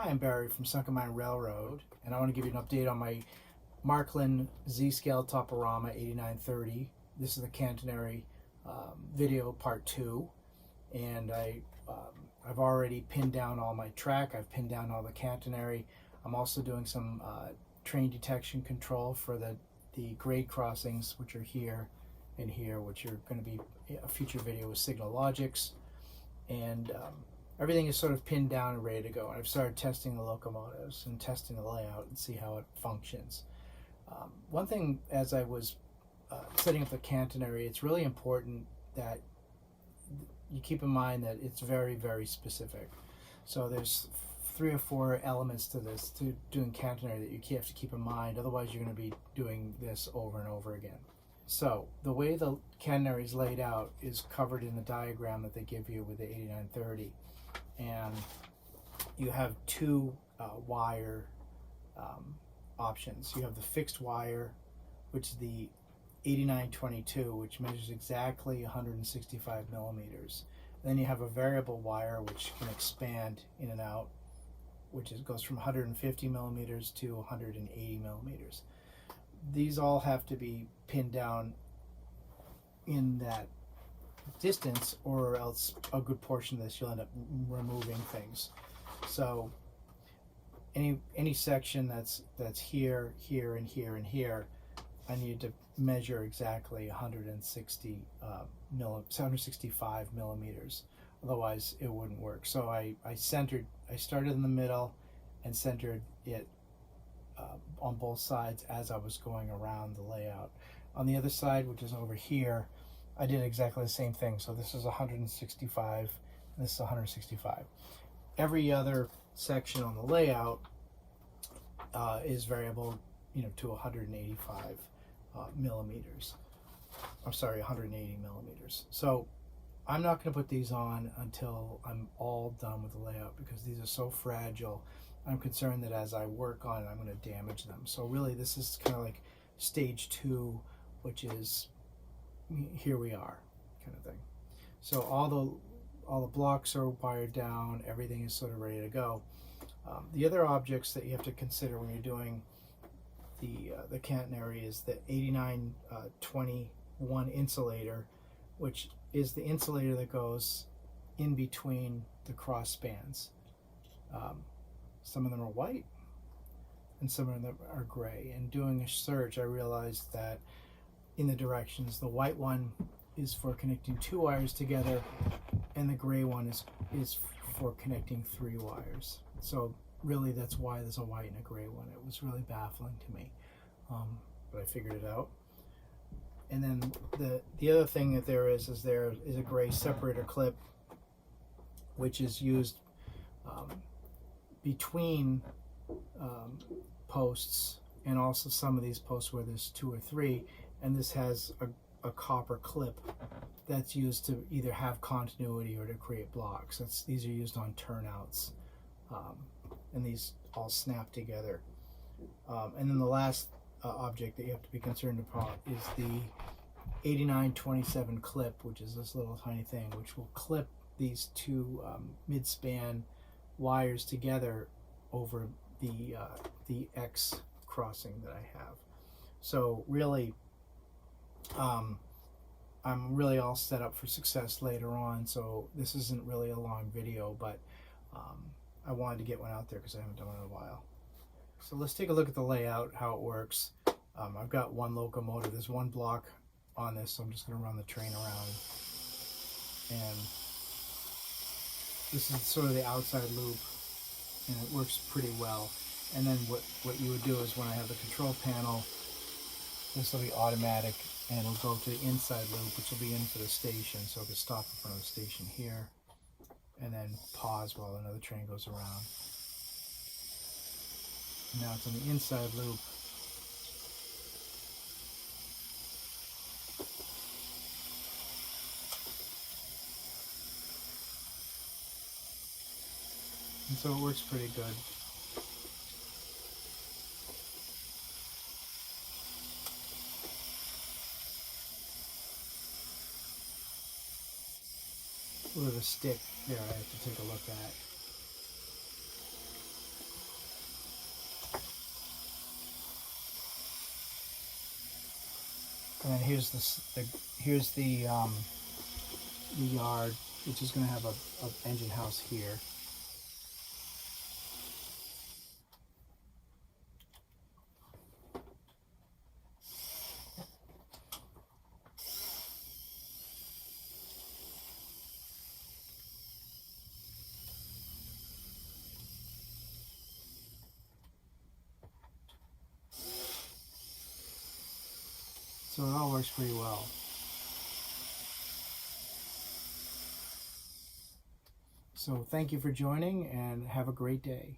Hi, I'm Barry from Sunken Railroad, and I want to give you an update on my Märklin Z-scale Toporama 8930. This is the Catenary video part 2, and I've already pinned down all my track. I've pinned down all the Catenary. I'm also doing some train detection control for the grade crossings, which are here and here, which are going to be a future video with signal logics. And everything is sort of pinned down and ready to go. I've started testing the locomotives and testing the layout and see how it functions. One thing, as I was setting up the Catenary, it's really important that you keep in mind that it's very, very specific. So there's 3 or 4 elements to this, to doing Catenary, that you have to keep in mind. Otherwise, you're going to be doing this over and over again. So the way the Catenary is laid out is covered in the diagram that they give you with the 8930. And you have 2 wire options. You have the fixed wire, which is the 8922, which measures exactly 165 millimeters. Then you have a variable wire, which can expand in and out, which goes from 150 millimeters to 180 millimeters. These all have to be pinned down in that distance, or else a good portion of this you'll end up removing things. So any section that's here, here, and here, and here, I need to measure exactly 165 millimeters. Otherwise, it wouldn't work. So I started in the middle and centered it on both sides as I was going around the layout. On the other side, which is over here, I did exactly the same thing. So this is 165, and this is 165. Every other section on the layout is variable, to 185 millimeters. I'm sorry, 180 millimeters. So I'm not going to put these on until I'm all done with the layout, because these are so fragile. I'm concerned that as I work on it, I'm going to damage them. So really, this is kind of like stage 2, which is here we are, kind of thing. So all the blocks are wired down. Everything is sort of ready to go. The other objects that you have to consider when you're doing the Catenary is the 8921 insulator, which is the insulator that goes in between the cross spans. Some of them are white and some of them are gray. And doing a search, I realized that in the directions, the white one is for connecting 2 wires together, and the gray one is for connecting 3 wires. So really, that's why there's a white and a gray one. It was really baffling to me, but I figured it out. And then the other thing that there is a gray separator clip, which is used between posts, and also some of these posts where there's 2 or 3, and this has a copper clip that's used to either have continuity or to create blocks. These are used on turnouts, and these all snap together. And then the last object that you have to be concerned about is the 8927 clip, which is this little tiny thing, which will clip these 2 mid-span wires together over the X crossing that I have. So really, I'm really all set up for success later on. So this isn't really a long video, but I wanted to get one out there because I haven't done one in a while. So let's take a look at the layout, how it works. I've got 1 locomotive. There's 1 block on this, so I'm just going to run the train around. And this is sort of the outside loop, and it works pretty well. And then what you would do is, when I have the control panel, this will be automatic, and it'll go to the inside loop, which will be in for the station. So I can stop in front of the station here, and then pause while another train goes around. Now it's on the inside loop. And so it works pretty good. With a stick there I have to take a look at. And then here's the yard, which is going to have a engine house here. So it all works pretty well. So thank you for joining and have a great day.